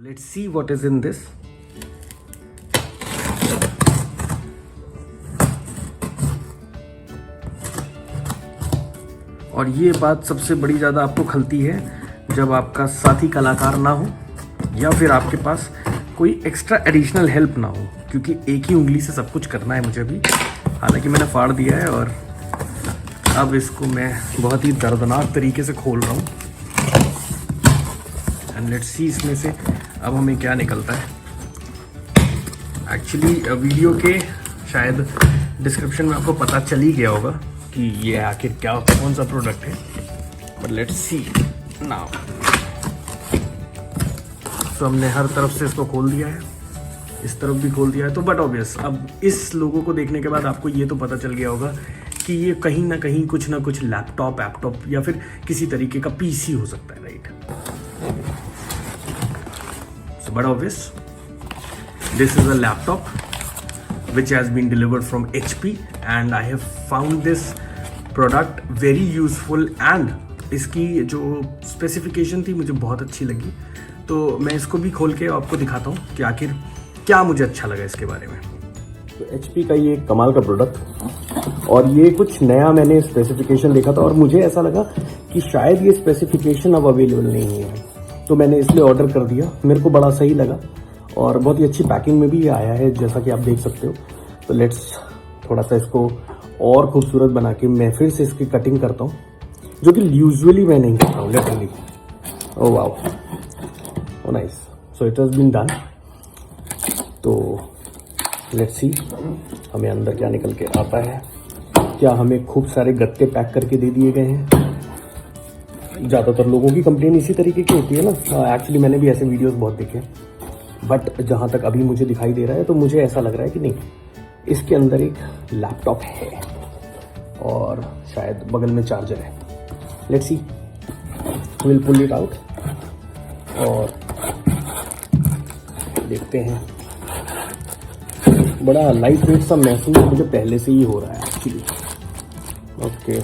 Let's see what is in this. और ये बात सबसे बड़ी ज़्यादा आपको खलती है जब आपका साथी कलाकार ना हो या फिर आपके पास कोई एक्स्ट्रा एडिशनल हेल्प ना हो, क्योंकि एक ही उंगली से सब कुछ करना है मुझे भी। हालांकि मैंने फाड़ दिया है और अब इसको मैं बहुत ही दर्दनाक तरीके से खोल रहा हूँ। एंड लेट्स सी इसमें से अब हमें क्या निकलता है। एक्चुअली वीडियो के शायद डिस्क्रिप्शन में आपको पता चल ही गया होगा कि ये आखिर क्या कौन सा प्रोडक्ट है, बट लेट्स सी नाउ। तो हमने हर तरफ से इसको खोल दिया है, इस तरफ भी खोल दिया है। तो बट ऑब्वियस अब इस लोगों को देखने के बाद आपको ये तो पता चल गया होगा कि ये कहीं ना कहीं कुछ ना कुछ लैपटॉप या फिर किसी तरीके का पीसी हो सकता है, right? So but obvious, this is a laptop which has been delivered from HP and I have found this product very useful and इसकी जो स्पेसिफिकेशन थी मुझे बहुत अच्छी लगी। तो मैं इसको भी खोल के आपको दिखाता हूँ कि आखिर क्या मुझे अच्छा लगा इसके बारे में। तो HP का ये कमाल का प्रोडक्ट, और ये कुछ नया मैंने स्पेसिफिकेशन देखा था और मुझे ऐसा लगा कि शायद ये स्पेसिफिकेशन अब अवेलेबल नहीं है, तो मैंने इसलिए ऑर्डर कर दिया। मेरे को बड़ा सही लगा और बहुत ही अच्छी पैकिंग में भी आया है, जैसा कि आप देख सकते हो। तो लेट्स थोड़ा सा इसको और खूबसूरत बना के मैं फिर से इसकी कटिंग करता हूँ, जो कि यूजुअली मैं नहीं करता हूँ literally. Oh wow, oh nice. So it has been done. तो लेट्स सी हमें अंदर क्या निकल के आता है। क्या हमें खूब सारे गत्ते पैक करके दे दिए गए हैं? ज़्यादातर लोगों की कंप्लेन इसी तरीके की होती है ना। एक्चुअली मैंने भी ऐसे वीडियोस बहुत देखे, बट जहाँ तक अभी मुझे दिखाई दे रहा है तो मुझे ऐसा लग रहा है कि नहीं, इसके अंदर एक लैपटॉप है और शायद बगल में चार्जर है। Let's see, will pull it out और देखते हैं। बड़ा लाइट वेट सा महसूस मुझे पहले से ही हो रहा है एक्चुअली। ओके,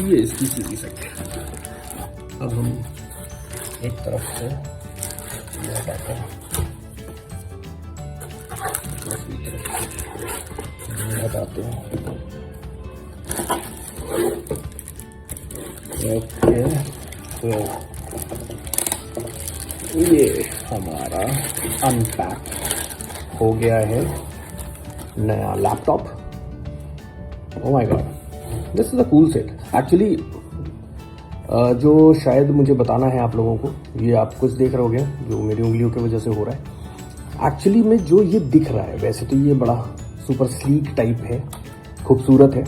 ये इसकी सीधी साइड। अब हम एक तरफ से हटाते हैं, हटाते हैं। ओके, तो ये हमारा अनपैक हो गया है नया laptop. Oh my God, this is a cool set actually. जो शायद मुझे बताना है आप लोगों को, ये आप कुछ देख रहे होगे जो मेरी उंगलियों की वजह से हो रहा है। एक्चुअली में जो ये दिख रहा है, वैसे तो ये बड़ा सुपर स्लीक टाइप है, खूबसूरत है।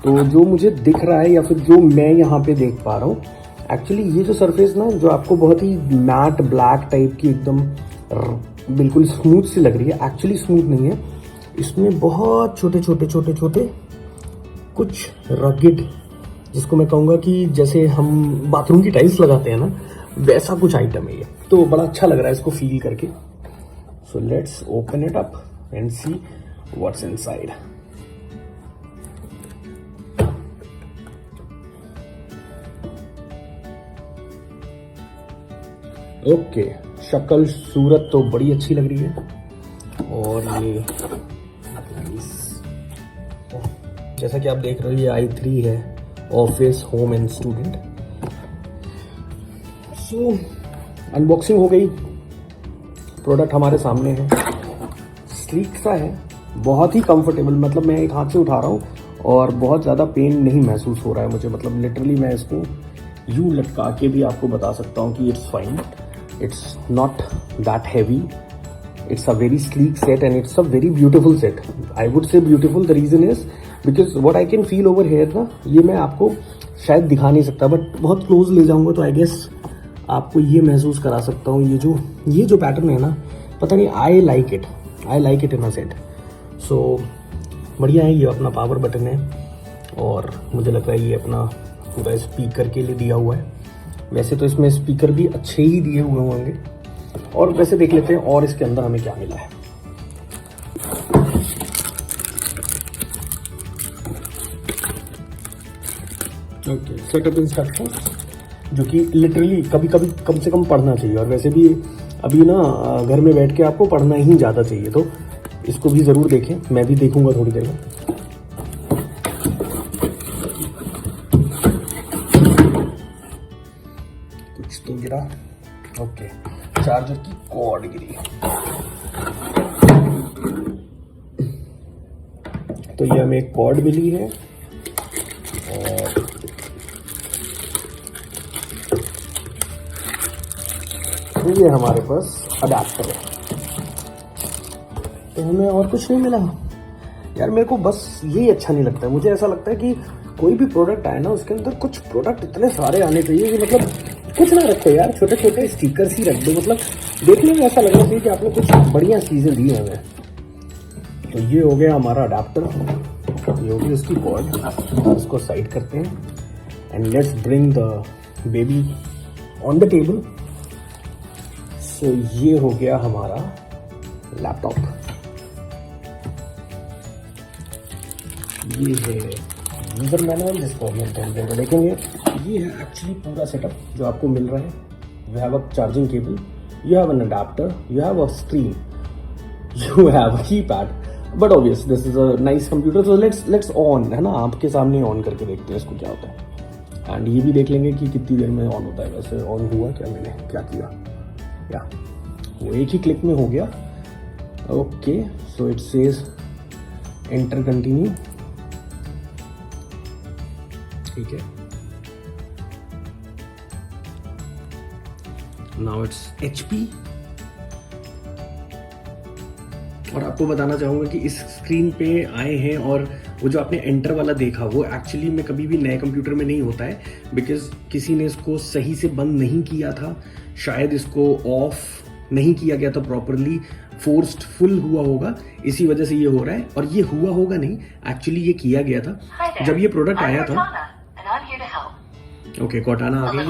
तो जो मुझे दिख रहा है या फिर जो मैं यहाँ पे देख पा रहा हूँ, एक्चुअली ये जो सरफेस ना, जो आपको बहुत ही मैट ब्लैक टाइप की एकदम बिल्कुल स्मूथ सी लग रही है, एक्चुअली स्मूथ नहीं है। इसमें बहुत छोटे छोटे कुछ रगिड, जिसको मैं कहूँगा कि जैसे हम बाथरूम की टाइल्स लगाते हैं ना, वैसा कुछ आइटम है ये। तो बड़ा अच्छा लग रहा है इसको फील करके। So let's open it up and see what's inside. Okay, शक्ल सूरत तो बड़ी अच्छी लग रही है। और ये जैसा कि आप देख रहे हो, ये i3 है, office, home and student. So unboxing हो गई, प्रोडक्ट हमारे सामने है। स्लीक सा है, बहुत ही कंफर्टेबल, मतलब मैं एक हाथ से उठा रहा हूँ और बहुत ज़्यादा पेन नहीं महसूस हो रहा है मुझे। मतलब लिटरली मैं इसको यूँ लटका के भी आपको बता सकता हूँ कि it's fine, it's not that heavy, it's a very sleek set and it's a very beautiful set. I would say beautiful, the reason is because what I can feel over here ना, ये मैं आपको शायद दिखा नहीं सकता, but बहुत close ले जाऊंगा तो आई गेस आपको ये महसूस करा सकता हूँ। ये जो पैटर्न है ना, पता नहीं, I like it in a set. So बढ़िया है। ये अपना पावर बटन है और मुझे लगता है ये अपना पूरा स्पीकर के लिए दिया हुआ है। वैसे तो इसमें स्पीकर भी अच्छे ही दिए हुए होंगे। और वैसे देख लेते हैं और इसके अंदर हमें क्या मिला है। Okay, setup instructions. जो कि लिटरली कभी कभी कम से कम पढ़ना चाहिए। और वैसे भी अभी ना घर में बैठ के आपको पढ़ना ही ज़्यादा चाहिए, तो इसको भी ज़रूर देखें, मैं भी देखूंगा थोड़ी देर में। कुछ तो गिरा, ओके, चार्जर की कॉर्ड गिरी। तो ये हमें एक कॉर्ड मिली है और ये हमारे पास अडेप्टर है। तो हमें और कुछ नहीं मिला यार। मेरे को बस यही अच्छा नहीं लगता है। मुझे ऐसा लगता है कि कोई भी प्रोडक्ट आए ना, उसके अंदर कुछ प्रोडक्ट इतने सारे आने चाहिए कि मतलब कुछ ना रखो यार, छोटे छोटे स्टिकर्स ही रख दो। मतलब देखने में ऐसा लगना चाहिए कि आपने कुछ बढ़िया चीज़ें दी हमें। तो ये हो गया हमारा अडेप्टर, ये होगी उसकी कॉर्ड। इसको साइड करते हैं and let's bring the baby on the table. So ये हो गया हमारा लैपटॉप। ये है यूजर मैनुअल जिसको हम इंटरनेट देखेंगे। ये है एक्चुअली पूरा सेटअप जो आपको मिल रहा है। You have a charging cable, you have an adapter, you have a screen, you have a keypad, but obvious this is a nice computer. So let's on, है ना, आपके सामने ऑन करके देखते हैं इसको क्या होता है। एंड ये भी देख लेंगे कि कितनी देर में ऑन होता है। वैसे ऑन हुआ क्या, मैंने क्या किया, या वो एक ही क्लिक में हो गया। Okay, so it says enter continue, ठीक है। Now it's HP। और आपको बताना चाहूंगा कि इस स्क्रीन पे आए हैं, और वो जो आपने एंटर वाला देखा वो एक्चुअली में कभी भी नए कंप्यूटर में नहीं होता है, बिकॉज किसी ने इसको सही से बंद नहीं किया था, शायद इसको ऑफ नहीं किया गया था प्रॉपरली, फोर्स्ड फुल हुआ होगा, इसी वजह से ये हो रहा है। और ये हुआ होगा नहीं, एक्चुअली ये किया गया था जब ये प्रोडक्ट आया था। ओके, कोटाना आ गई है।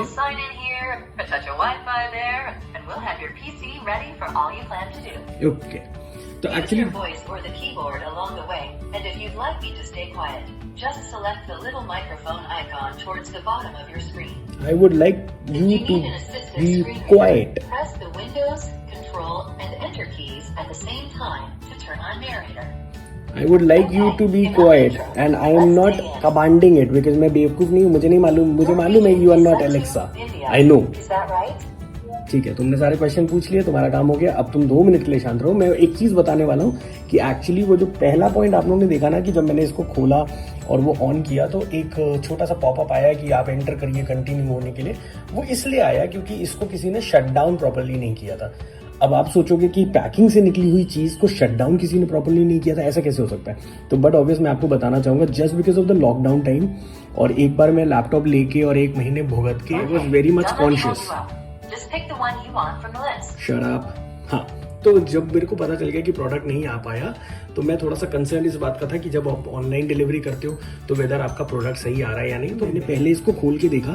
ओके, तो actually I would like you to be quiet. Press the Windows, Control, and Enter keys at the same time to turn on narrator. I would like you to be quiet and I am not commanding it because मैं बेवकूफ नहीं हूँ, मुझे नहीं मालूम, मुझे मालूम है you are not Alexa. I know. Is that right? ठीक है, तुमने सारे क्वेश्चन पूछ लिए, तुम्हारा काम हो गया। अब तुम 2 मिनट के लिए शांत रहो। मैं एक चीज बताने वाला हूँ कि एक्चुअली वो जो पहला पॉइंट आप लोगों ने देखा ना, कि जब मैंने इसको खोला और वो ऑन किया तो एक छोटा सा पॉपअप आया कि आप एंटर करिए कंटिन्यू होने के लिए। वो इसलिए आया क्योंकि इसको किसी ने शट डाउन प्रॉपरली नहीं किया था। अब आप सोचोगे कि पैकिंग से निकली हुई चीज को शट डाउन किसी ने प्रॉपरली नहीं किया था, ऐसा कैसे हो सकता है? तो बट ऑब्वियस मैं आपको बताना चाहूंगा, just because of the lockdown time, और एक बार मैं लैपटॉप लेके और 1 महीने भुगत के, I was very much conscious. Shut up. हाँ, तो जब मेरे को पता चल गया कि प्रोडक्ट नहीं आ पाया, तो मैं थोड़ा सा कंसर्न इस बात का था कि जब आप ऑनलाइन डिलीवरी करते हो तो वेदर आपका प्रोडक्ट सही आ रहा है या नहीं। तो मैंने पहले इसको खोल के देखा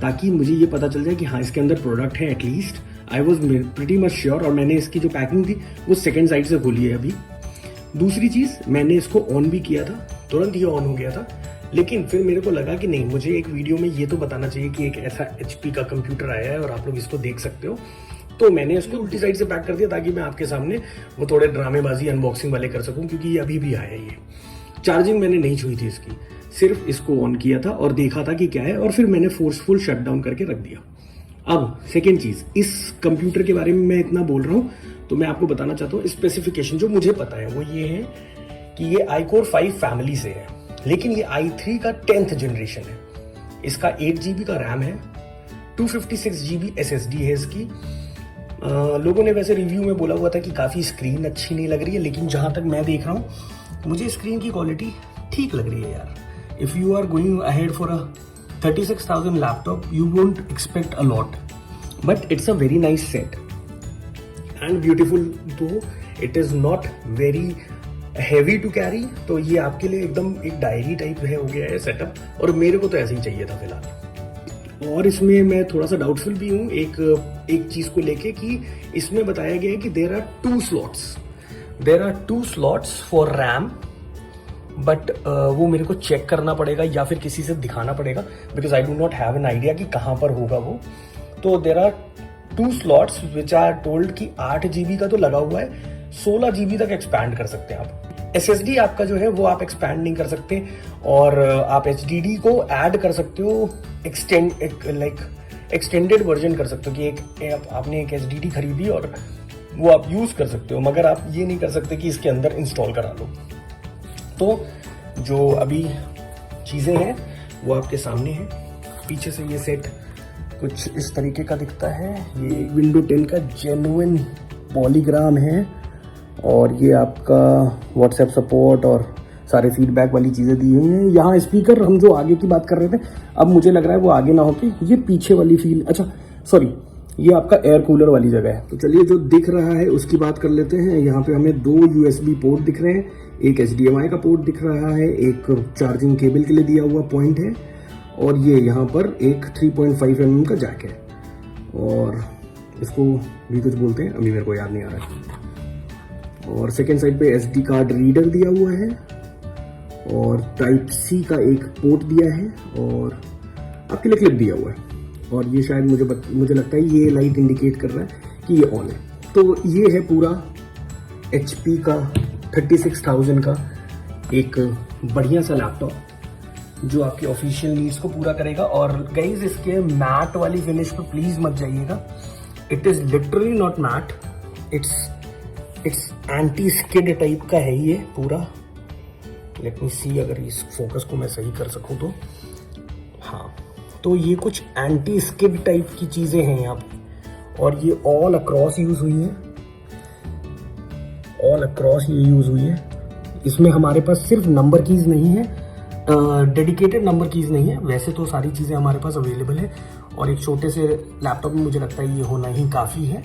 ताकि मुझे ये पता चल जाए कि हाँ, इसके अंदर प्रोडक्ट है at least. I was pretty much sure. और मैंने इसकी जो पैकिंग थी वो सेकेंड साइड से खोली है अभी। दूसरी चीज, मैंने इसको ऑन भी किया था, तुरंत ही ऑन हो गया था। लेकिन फिर मेरे को लगा कि नहीं, मुझे एक वीडियो में ये तो बताना चाहिए कि एक ऐसा HP का कंप्यूटर आया है और आप लोग इसको देख सकते हो। तो मैंने इसको उल्टी साइड से पैक कर दिया ताकि मैं आपके सामने वो थोड़े ड्रामेबाजी अनबॉक्सिंग वाले कर सकूं, क्योंकि ये अभी भी आया है। ये चार्जिंग मैंने नहीं छुई थी इसकी, सिर्फ इसको ऑन किया था और देखा था कि क्या है, और फिर मैंने फोर्सफुल शट डाउन करके रख दिया। अब सेकेंड चीज, इस कंप्यूटर के बारे में मैं इतना बोल रहा हूँ तो मैं आपको बताना चाहता हूँ स्पेसिफिकेशन जो मुझे पता है वो ये है कि ये iCore 5 फैमिली से है, लेकिन ये i3 का 10th जनरेशन है। इसका 8 GB का रैम है, 256 GB SSD है इसकी। लोगों ने वैसे रिव्यू में बोला हुआ था कि काफ़ी स्क्रीन अच्छी नहीं लग रही है, लेकिन जहाँ तक मैं देख रहा हूँ मुझे स्क्रीन की क्वालिटी ठीक लग रही है यार। If you are going ahead for a 36,000 laptop you won't expect a lot, but it's a very nice set and beautiful. Though it is not very heavy to carry, तो ये आपके लिए एकदम एक डायरी टाइप है हो गया है सेटअप, और मेरे को तो ऐसे ही चाहिए था फिलहाल। और इसमें मैं थोड़ा सा डाउटफुल भी हूँ एक चीज को लेके कि इसमें बताया गया है कि there are 2 slots for RAM but वो मेरे को चेक करना पड़ेगा या फिर किसी से दिखाना पड़ेगा, because I do not have an idea कि कहाँ पर होगा वो। तो there are 2 slots which are told कि 8 GB का तो लगा हुआ है, 16 GB तक एक्सपैंड कर सकते हैं आप। SSD आपका जो है वो आप एक्सपैंड नहीं कर सकते, और आप HDD को ऐड कर सकते हो, एक्सटेंडेड वर्जन कर सकते हो कि आपने एक HDD खरीदी और वो आप यूज कर सकते हो, मगर आप ये नहीं कर सकते कि इसके अंदर इंस्टॉल करा लो। तो जो अभी चीज़ें हैं वो आपके सामने हैं। पीछे से ये सेट कुछ इस तरीके का दिखता है। ये विंडो 10 का जेन्युइन पॉलीग्राम है, और ये आपका व्हाट्सएप सपोर्ट और सारे फीडबैक वाली चीज़ें दी हुई हैं। यहाँ स्पीकर, हम जो आगे की बात कर रहे थे, अब मुझे लग रहा है वो आगे ना होके ये पीछे वाली अच्छा सॉरी, ये आपका एयर कूलर वाली जगह है। तो चलिए जो दिख रहा है उसकी बात कर लेते हैं। यहाँ पे हमें 2 USB पोर्ट दिख रहे हैं, एक HDMI का पोर्ट दिख रहा है, एक चार्जिंग केबल के लिए दिया हुआ पॉइंट है, और ये यहाँ पर एक 3.5 mm का जैक है, और इसको भी कुछ बोलते हैं, अभी मेरे को याद नहीं आ रहा है। और सेकेंड साइड पे SD कार्ड रीडर दिया हुआ है, और Type-C का एक पोर्ट दिया है, और आपके लिए क्लिप दिया हुआ है। और ये शायद मुझे लगता है ये लाइट इंडिकेट कर रहा है कि ये ऑन है। तो ये है पूरा HP का 36,000 का एक बढ़िया सा लैपटॉप जो आपकी ऑफिशियल नीड्स को पूरा करेगा। और गाइस, इसके मैट वाली फिनिश पे प्लीज मत जाइएगा, it is literally not mat, it's anti skid type का है ये पूरा। लेट मी सी, अगर इस फोकस को मैं सही कर सकूं तो हाँ, तो ये कुछ एंटी स्किड टाइप की चीजें हैं यहाँ पे, और ये ऑल अक्रॉस यूज हुई है, ऑल अक्रॉस ये यूज हुई है। इसमें हमारे पास सिर्फ नंबर कीज नहीं है, डेडिकेटेड नंबर कीज नहीं है, वैसे तो सारी चीजें हमारे पास अवेलेबल है। और एक छोटे से लैपटॉप में मुझे लगता है ये होना ही काफी है,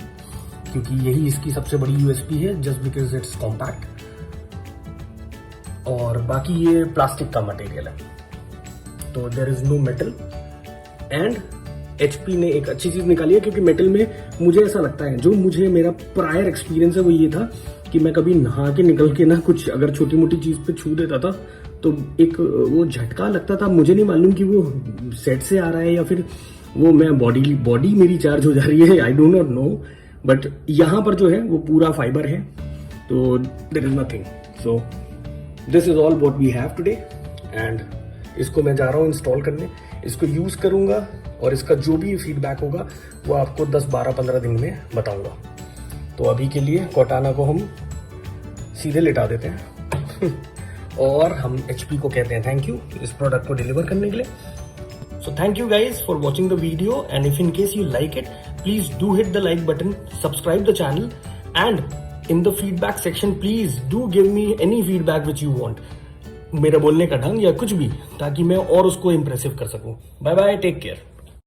क्योंकि यही इसकी सबसे बड़ी USP है, जस्ट बिकॉज इट्स कॉम्पैक्ट। और बाकी ये प्लास्टिक का मटेरियल है, तो there is no metal. And HP ने एक अच्छी चीज निकाली है, क्योंकि मेटल में मुझे ऐसा लगता है, जो मुझे मेरा प्रायर एक्सपीरियंस है वो ये था कि मैं कभी नहा के निकल के ना कुछ अगर छोटी मोटी चीज पे छू देता था तो एक वो झटका लगता था। मुझे नहीं मालूम कि वो सेट से आ रहा है या फिर वो मैं बॉडी मेरी चार्ज हो जा रही है, I do not know. But यहाँ पर जो है वो पूरा फाइबर है, तो there is nothing. So this is all what we have today, and इसको मैं जा रहा हूँ इंस्टॉल करने, इसको यूज करूंगा, और इसका जो भी फीडबैक होगा वो आपको 10, 12, 15 दिन में बताऊंगा। तो अभी के लिए कोटाना को हम सीधे लिटा देते हैं और हम HP को कहते हैं थैंक यू इस प्रोडक्ट को डिलीवर करने के लिए। So thank you guys for watching the video, and if in case you like it, please do hit the like button, subscribe the channel, and in the feedback section please do give me any feedback which you want, मेरे बोलने का ढंग या कुछ भी, ताकि मैं और उसको इम्प्रेसिव कर सकूं। Bye bye, take care.